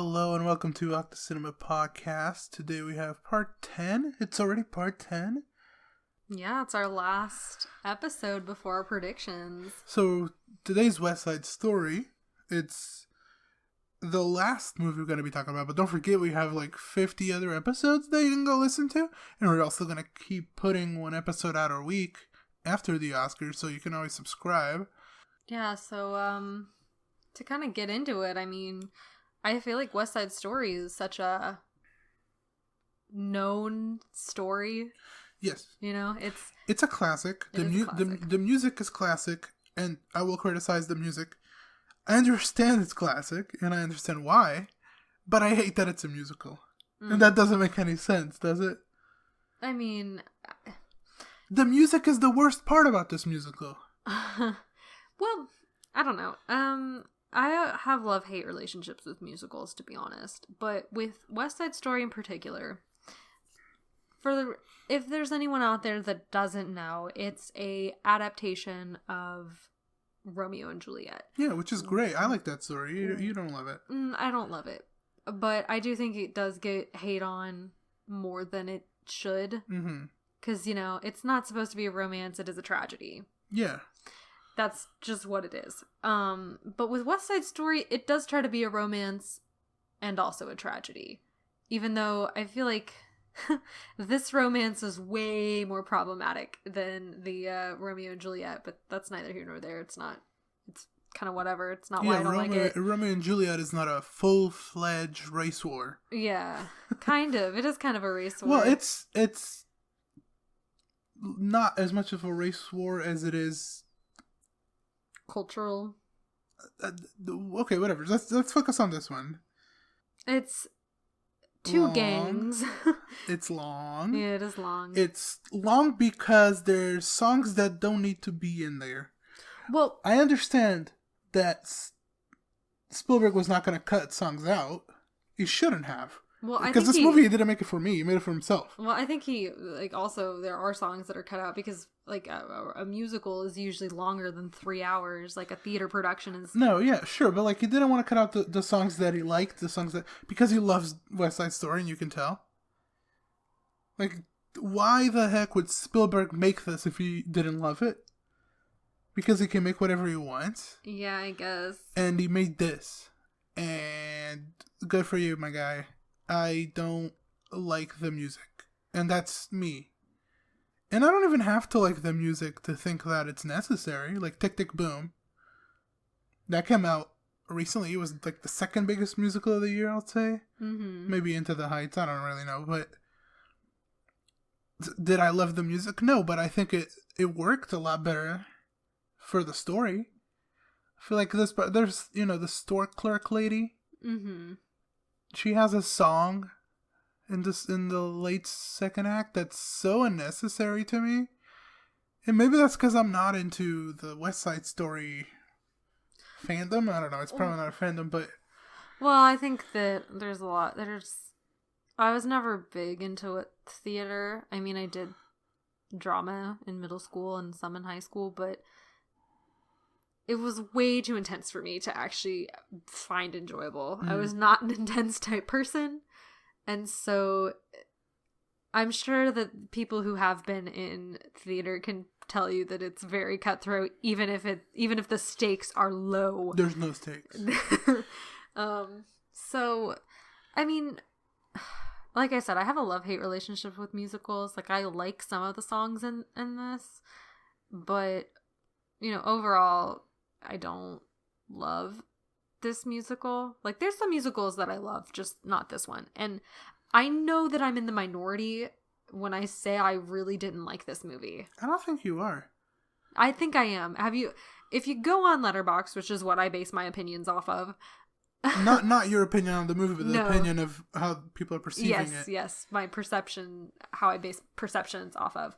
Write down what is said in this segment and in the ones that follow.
Hello and welcome to Octa Cinema Podcast. Today we have part 10. It's already part 10. Yeah, it's our last episode before our predictions. So today's West Side Story. It's the last movie we're going to be talking about, but don't forget we have like 50 other episodes that you can go listen to. And we're also going to keep putting one episode out a week after the Oscars, so you can always subscribe. Yeah, so to kind of get into it, I mean, I feel like West Side Story is such a known story. Yes. You know, it's a classic. The music is classic, and I will criticize the music. I understand it's classic, and I understand why, but I hate that it's a musical. And that doesn't make any sense, does it? I mean, the music is the worst part about this musical. Well, I don't know. I have love-hate relationships with musicals, to be honest. But with West Side Story in particular, if there's anyone out there that doesn't know, it's a adaptation of Romeo and Juliet. Yeah, which is great. I like that story. You don't love it. I don't love it. But I do think it does get hate on more than it should. Because, you know, it's not supposed to be a romance. It is a tragedy. Yeah. That's just what it is. But with West Side Story, it does try to be a romance and also a tragedy. Even though I feel like this romance is way more problematic than the Romeo and Juliet, but that's neither here nor there. It's kind of whatever. It's not why I don't like it. Romeo and Juliet is not a full-fledged race war. Yeah, kind of. It is kind of a race war. Well, it's not as much of a race war as it is cultural. Okay, whatever. Let's focus on this one. It's two gangs. It's long. Yeah, it is long. It's long because there's songs that don't need to be in there. Well, I understand that Spielberg was not going to cut songs out. He shouldn't have. Well, because this movie, he didn't make it for me. He made it for himself. Well, I think also there are songs that are cut out because a musical is usually longer than 3 hours. Like a theater production is. No, yeah, sure, but he didn't want to cut out the songs that he liked, because he loves West Side Story, and you can tell. Why the heck would Spielberg make this if he didn't love it? Because he can make whatever he wants. Yeah, I guess. And he made this, and good for you, my guy. I don't like the music. And that's me. And I don't even have to like the music to think that it's necessary. Like Tick, Tick, Boom. That came out recently. It was the second biggest musical of the year, I'll say. Maybe Into the Heights. I don't really know. But did I love the music? No, but I think it worked a lot better for the story. I feel like there's, the store clerk lady. She has a song in the late second act that's so unnecessary to me. And maybe that's because I'm not into the West Side Story fandom. I don't know. It's probably not a fandom, but... Well, I think that there's a lot. I was never big into theater. I mean, I did drama in middle school and some in high school, but it was way too intense for me to actually find enjoyable. I was not an intense type person. And so I'm sure that people who have been in theater can tell you that it's very cutthroat, even if the stakes are low. There's no stakes. So, I mean, like I said, I have a love-hate relationship with musicals. I like some of the songs in this, but, overall, I don't love this musical. There's some musicals that I love, just not this one. And I know that I'm in the minority when I say I really didn't like this movie. I don't think you are. I think I am. If you go on Letterboxd, which is what I base my opinions off of. not your opinion on the movie, but the opinion of how people are perceiving it. Yes, my perception, how I base perceptions off of.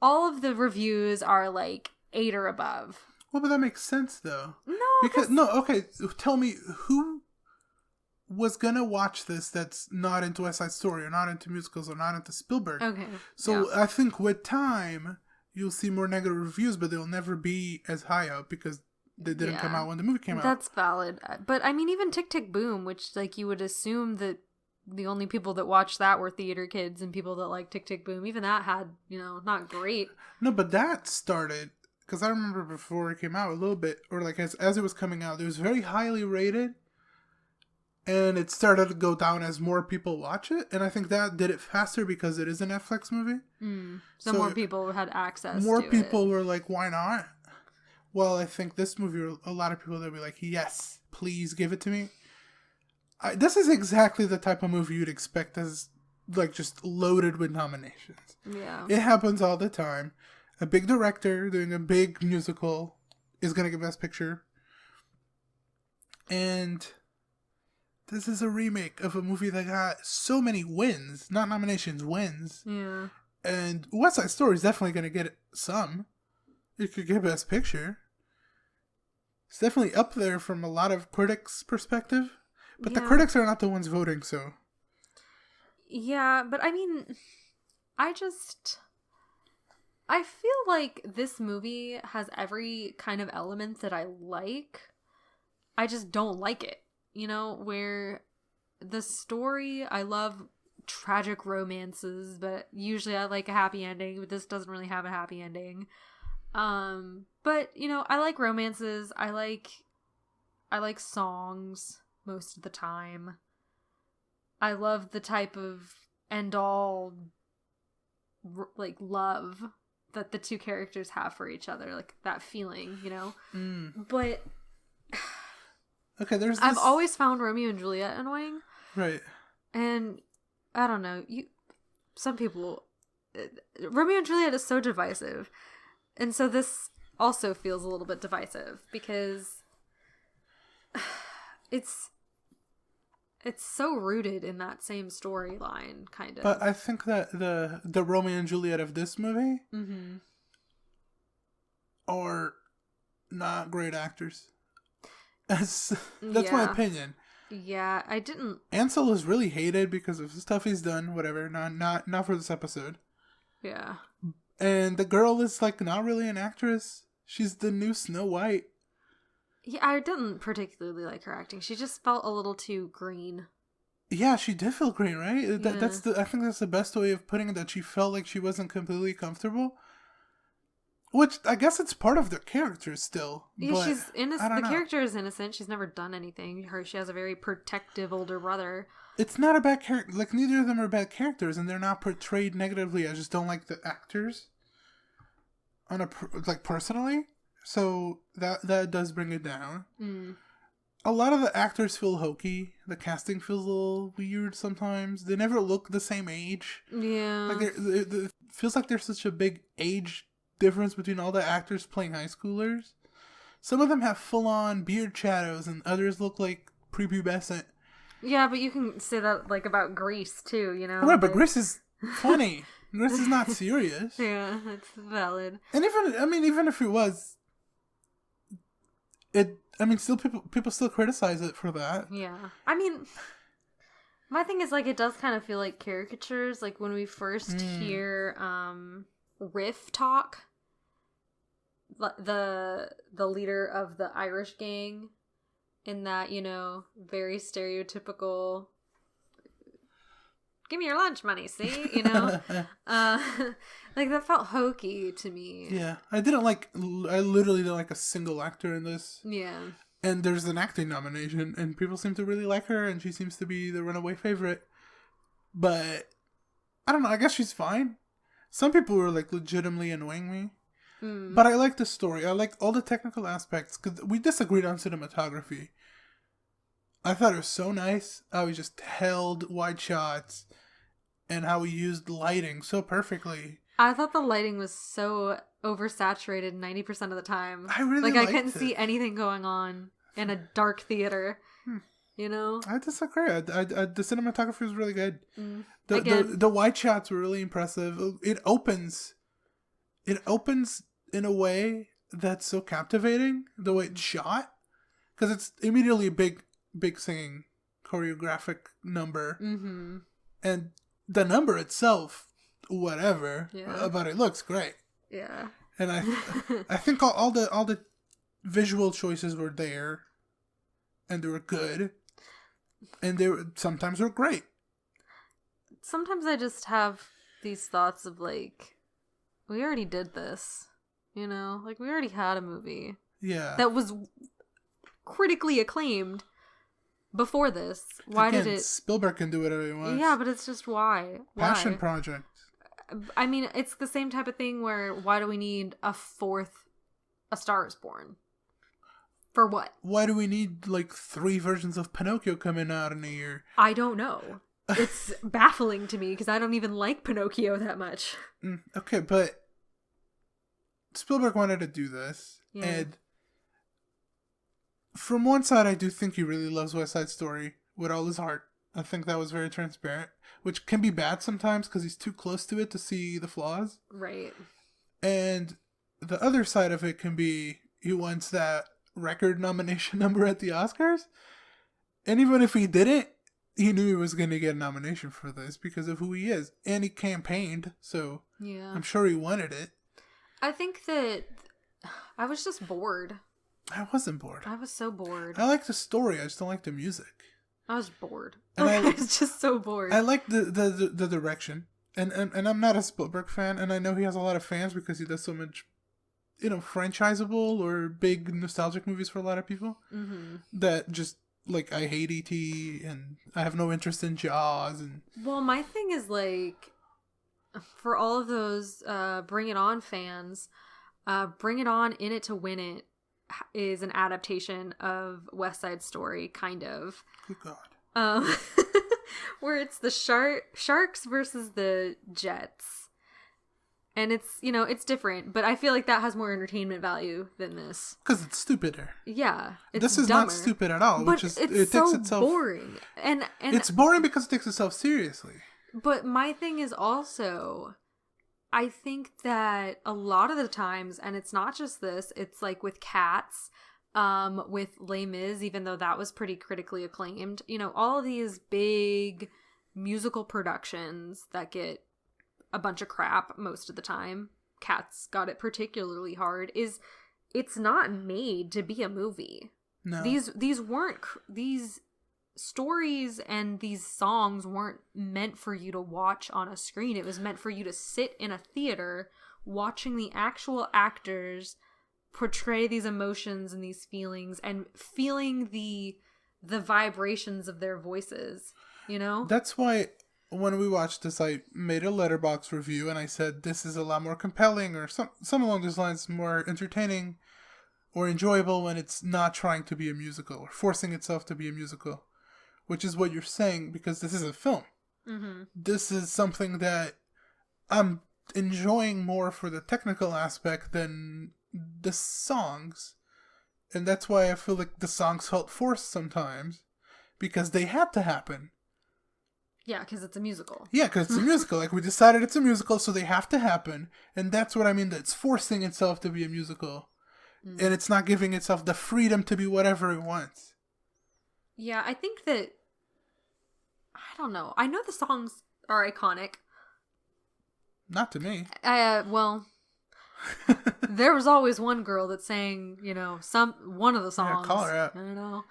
All of the reviews are 8 or above. Well, but that makes sense, though. No, tell me, who was gonna watch this that's not into West Side Story, or not into musicals, or not into Spielberg? Okay. So yeah. I think with time, you'll see more negative reviews, but they'll never be as high up, because they didn't come out when the movie came out. That's valid. But I mean, even Tick Tick Boom, which like you would assume that the only people that watched that were theater kids and people that like Tick Tick Boom, even that had, not great. No, but that started, because I remember before it came out a little bit, or like as it was coming out, it was very highly rated. And it started to go down as more people watch it. And I think that did it faster because it is a Netflix movie. So more people had access more to people it. Were like, why not? Well, I think this movie, a lot of people that be like, yes, please give it to me. This is exactly the type of movie you'd expect as like just loaded with nominations. Yeah. It happens all the time. A big director doing a big musical is going to get Best Picture. And this is a remake of a movie that got so many wins, not nominations, wins. Yeah. And West Side Story is definitely going to get some. It could get Best Picture. It's definitely up there from a lot of critics' perspective. But the critics are not the ones voting, so. Yeah, but I mean, I feel like this movie has every kind of element that I like. I just don't like it. Where the story, I love tragic romances, but usually I like a happy ending, but this doesn't really have a happy ending. But, I like romances. I like songs most of the time. I love the type of end-all, like, love that the two characters have for each other. Like, that feeling, But... Okay, there's this... I've always found Romeo and Juliet annoying. Right. And, I don't know, some people... Romeo and Juliet is so divisive. And so this also feels a little bit divisive because it's so rooted in that same storyline, kind of. But I think that the Romeo and Juliet of this movie are not great actors. That's my opinion. Yeah, I didn't... Ansel is really hated because of the stuff he's done, whatever. Not for this episode. Yeah. And the girl is, like, not really an actress. She's the new Snow White. Yeah, I didn't particularly like her acting. She just felt a little too green. Yeah, she did feel green, right? Yeah. I think that's the best way of putting it, that she felt like she wasn't completely comfortable. Which, I guess it's part of their character still. Yeah, she's innocent. The character is innocent. She's never done anything. She has a very protective older brother. It's not a bad character. Like, neither of them are bad characters, and they're not portrayed negatively. I just don't like the actors. Personally. So, that does bring it down. A lot of the actors feel hokey. The casting feels a little weird sometimes. They never look the same age. Yeah. Like, it feels like there's such a big age difference between all the actors playing high schoolers. Some of them have full-on beard shadows, and others look like prepubescent. Yeah, but you can say that, like, about Grease, too, Right, but Grease is funny. Grease is not serious. Yeah, that's valid. And even if it was, still people still criticize it for that. Yeah. I mean, my thing is, like, it does kind of feel like caricatures. Like, when we first hear, Riff talk, the leader of the Irish gang, in that, very stereotypical, give me your lunch money, see? Like, that felt hokey to me. Yeah. I literally didn't like a single actor in this. Yeah. And there's an acting nomination, and people seem to really like her, and she seems to be the runaway favorite. But, I don't know, I guess she's fine. Some people were, like, legitimately annoying me. But I like the story. I like all the technical aspects, because we disagreed on cinematography. I thought it was so nice how he just held wide shots and how he used lighting so perfectly. I thought the lighting was so oversaturated 90% of the time. I really I couldn't see anything going on in a dark theater. I disagree. The cinematography was really good. The wide shots were really impressive. It opens in a way that's so captivating, the way it's shot, because it's immediately a big singing choreographic number, and the number itself, whatever, but it looks great. Yeah. And I think all the visual choices were there, and they were good, and sometimes were great. Sometimes I just have these thoughts of like, we already did this, you know? Like, we already had a movie. Yeah. That was critically acclaimed before this. Why did it... Spielberg can do whatever he wants. Yeah, but it's just why? Passion project. I mean, it's the same type of thing where why do we need a Star is Born? For what? Why do we need, like, 3 versions of Pinocchio coming out in a year? I don't know. It's baffling to me because I don't even like Pinocchio that much. Okay, but Spielberg wanted to do this, yeah. And from one side, I do think he really loves West Side Story with all his heart. I think that was very transparent, which can be bad sometimes because he's too close to it to see the flaws. Right. And the other side of it can be he wants that record nomination number at the Oscars. And even if he didn't, he knew he was going to get a nomination for this because of who he is. And he campaigned, so yeah. I'm sure he wanted it. I think that I was just bored. I wasn't bored. I was so bored. I like the story. I just don't like the music. I was bored. And I was just so bored. I like the direction. And I'm not a Spielberg fan, and I know he has a lot of fans because he does so much, franchisable or big nostalgic movies for a lot of people. Mm-hmm. That just, like, I hate E.T. and I have no interest in Jaws. And well, my thing is, like, for all of those Bring It On fans, Bring It On, In It to Win It is an adaptation of West Side Story, kind of. Good God. Where it's the Sharks versus the Jets. And it's, it's different, but I feel like that has more entertainment value than this. Because it's stupider. Yeah. This is dumber. Not stupid at all. But it takes itself boring. And it's boring because it takes itself seriously. But my thing is also, I think that a lot of the times, and it's not just this, it's like with Cats, with Les Mis, even though that was pretty critically acclaimed, all of these big musical productions that get a bunch of crap most of the time, Cats got it particularly hard, it's not made to be a movie. No. These stories and these songs weren't meant for you to watch on a screen. It was meant for you to sit in a theater watching the actual actors portray these emotions and these feelings and feeling the vibrations of their voices, That's why when we watched this, I made a Letterboxd review and I said this is a lot more compelling or some along those lines, more entertaining or enjoyable when it's not trying to be a musical or forcing itself to be a musical. Which is what you're saying, because this is a film. Mm-hmm. This is something that I'm enjoying more for the technical aspect than the songs. And that's why I feel like the songs felt forced sometimes, because they had to happen. Yeah, because it's a musical. Yeah, because it's a musical. Like, we decided it's a musical, so they have to happen. And that's what I mean, that it's forcing itself to be a musical. Mm-hmm. And it's not giving itself the freedom to be whatever it wants. Yeah, I think that, I don't know. I know the songs are iconic. Not to me. Well, there was always one girl that sang, one of the songs. Yeah, call her out. I don't know.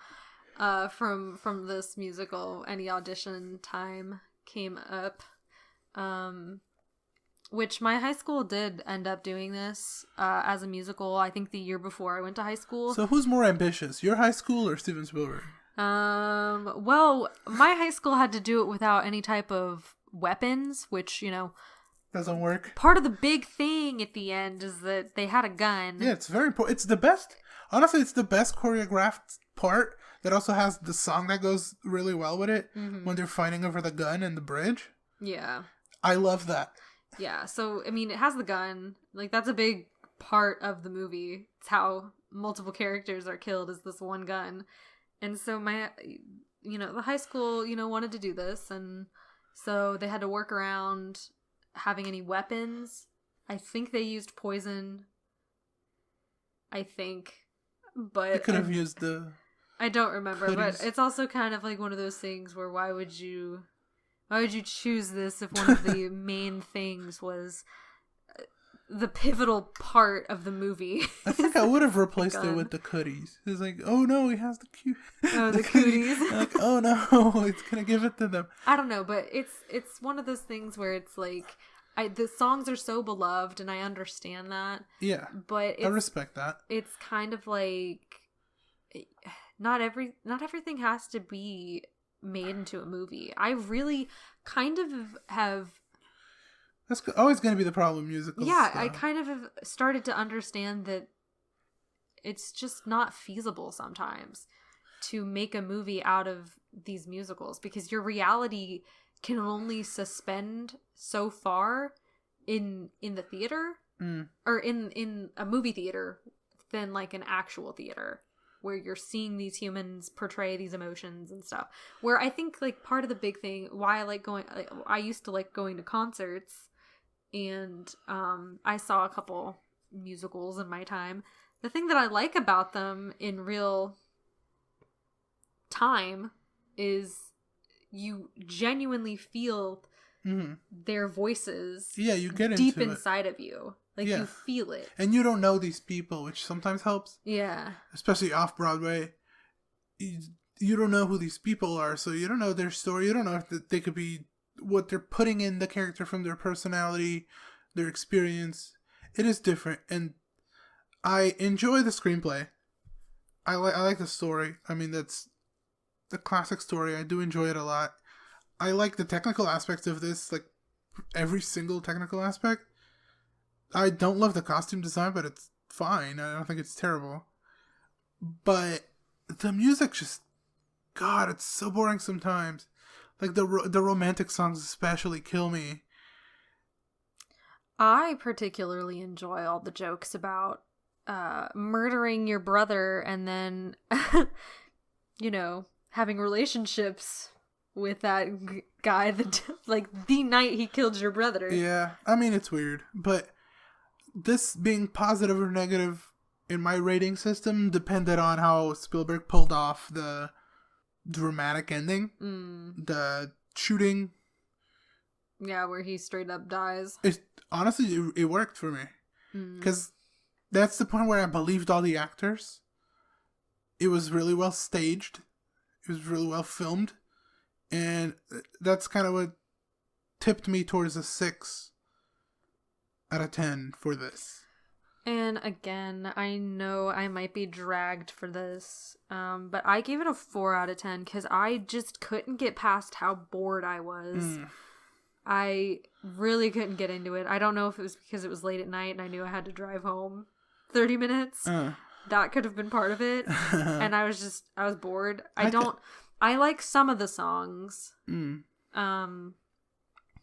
From this musical, any audition time came up. Which my high school did end up doing this as a musical, I think the year before I went to high school. So who's more ambitious, your high school or Steven Spielberg? Well, my high school had to do it without any type of weapons, which, doesn't work. Part of the big thing at the end is that they had a gun. Yeah, it's very important. It's the best. Honestly, it's the best choreographed part that also has the song that goes really well with it when they're fighting over the gun and the bridge. Yeah. I love that. Yeah, so, I mean, it has the gun. Like, that's a big part of the movie. It's how multiple characters are killed, is this one gun. And so the high school, wanted to do this. And so they had to work around having any weapons. I think they used poison. But they could have used the... I don't remember, but it's also kind of like one of those things where why would you choose this if one of the main things was the pivotal part of the movie. I think I would have replaced it with the cooties. It's like, oh no, he has the cute. Oh, the cooties. Like, oh no, it's gonna give it to them. I don't know, but it's one of those things where it's like, the songs are so beloved, and I understand that. Yeah, but I respect that. It's kind of like, not everything has to be made into a movie. I really kind of have. That's always going to be the problem with musicals. Yeah, I kind of have started to understand that it's just not feasible sometimes to make a movie out of these musicals, because your reality can only suspend so far in the theater or in a movie theater than like an actual theater where you're seeing these humans portray these emotions and stuff. Where I think like part of the big thing why I used to like going to concerts. And I saw a couple musicals in my time. The thing that I like about them in real time is you genuinely feel their voices. Yeah, you get deep into inside of you. Like, you feel it. And you don't know these people, which sometimes helps. Yeah. Especially off-Broadway. You don't know who these people are, so you don't know their story. You don't know if they could be what they're putting in the character from their personality, their experience. It is different, and I enjoy the screenplay. I like the story. I mean, that's the classic story. I do enjoy it a lot. I like the technical aspects of this, like every single technical aspect. I don't love the costume design, but it's fine. I don't think it's terrible. But the music just, God, it's so boring sometimes. Like, the romantic songs especially kill me. I particularly enjoy all the jokes about murdering your brother and then, having relationships with that guy the night he killed your brother. Yeah, I mean, it's weird. But this being positive or negative in my rating system depended on how Spielberg pulled off the dramatic ending, the shooting. Yeah, where he straight up dies. Honestly, it worked for me. Because that's the point where I believed all the actors. It was really well staged. It was really well filmed. And that's kind of what tipped me towards a 6 out of 10 for this. And again, I know I might be dragged for this, but I gave it a 4 out of 10 because I just couldn't get past how bored I was. I really couldn't get into it. I don't know if it was because it was late at night and I knew I had to drive home 30 minutes. That could have been part of it. And I was bored. I like some of the songs.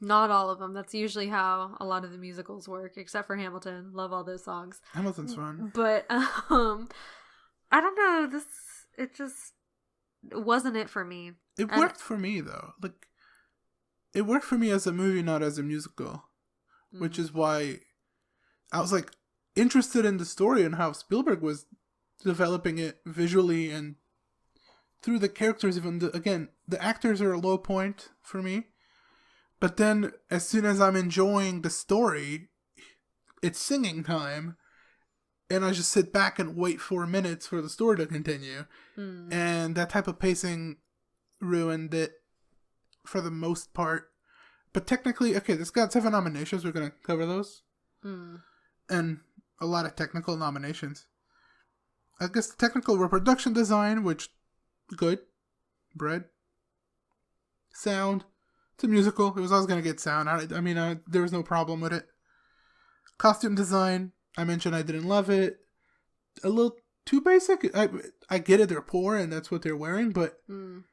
Not all of them. That's usually how a lot of the musicals work, except for Hamilton. Love all those songs. Hamilton's fun. But, I don't know. It just wasn't it for me. It worked for me, though. Like, it worked for me as a movie, not as a musical. Which is why I was, like, interested in the story and how Spielberg was developing it visually and through the characters. Even, again, the actors are a low point for me. But then, as soon as I'm enjoying the story, it's singing time. And I just sit back and wait 4 minutes for the story to continue. And that type of pacing ruined it for the most part. But technically, okay, this got 7 nominations. We're going to cover those. And a lot of technical nominations. I guess the technical were production design, which, good. Bread. Sound. It's a musical. It was always going to get sound. I mean, there was no problem with it. Costume design. I mentioned I didn't love it. A little too basic. I get it. They're poor and that's what they're wearing, but... You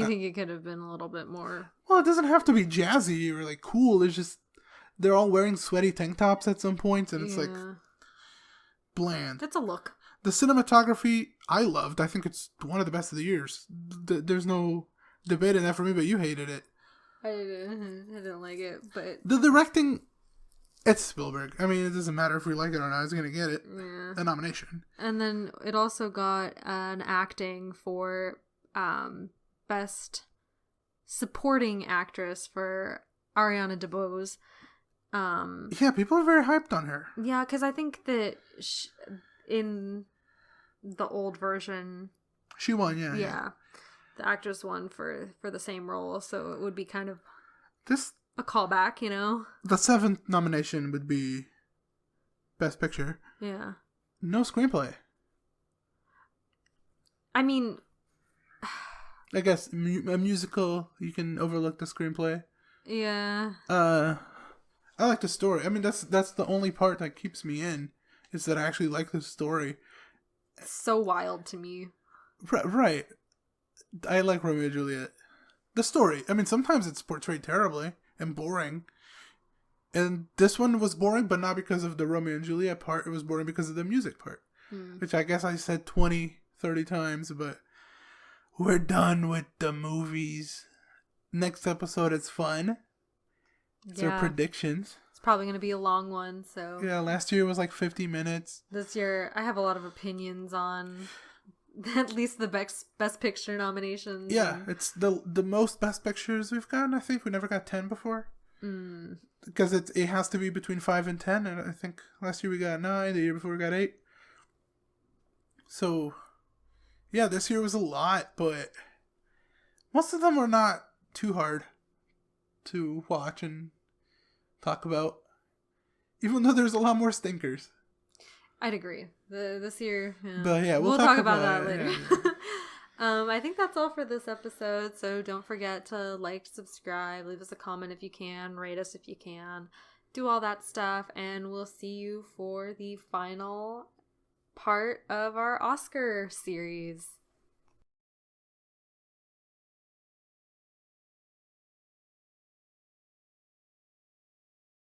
think it could have been a little bit more... Well, it doesn't have to be jazzy or, like, cool. It's just... They're all wearing sweaty tank tops at some points, and it's, like, bland. It's a look. The cinematography, I loved. I think it's one of the best of the years. There's no debate in that for me, but you hated it. I didn't like it, but... The directing, it's Spielberg. I mean, it doesn't matter if we like it or not. He's going to get it. Yeah. A nomination. And then it also got an acting for Best Supporting Actress for Ariana DeBose. Yeah, people are very hyped on her. Yeah, because I think that in the old version, she won. Yeah. The actress won for the same role, so it would be kind of this a callback, you know. The 7th nomination would be Best Picture. Yeah. No screenplay. I mean, I guess a musical, you can overlook the screenplay. Yeah. I like the story. I mean, that's the only part that keeps me in, is that I actually like the story. It's so wild to me. Right. I like Romeo and Juliet. The story. I mean, sometimes it's portrayed terribly and boring. And this one was boring, but not because of the Romeo and Juliet part. It was boring because of the music part. Which I guess I said 20, 30 times, but we're done with the movies. Next episode, it's fun. It's our predictions. It's probably going to be a long one, so... Yeah, last year was like 50 minutes. This year, I have a lot of opinions on at least the best picture nominations. Yeah, it's the most best pictures we've gotten. I think we never got 10 before. Because it has to be between 5 and 10, and I think last year we got 9, the year before we got 8. So, yeah, this year was a lot, but most of them were not too hard to watch and talk about, even though there's a lot more stinkers. I'd agree. This year, but yeah, we'll talk about that later. Yeah. I think that's all for this episode. So don't forget to like, subscribe, leave us a comment if you can, rate us if you can, do all that stuff, and we'll see you for the final part of our Oscar series.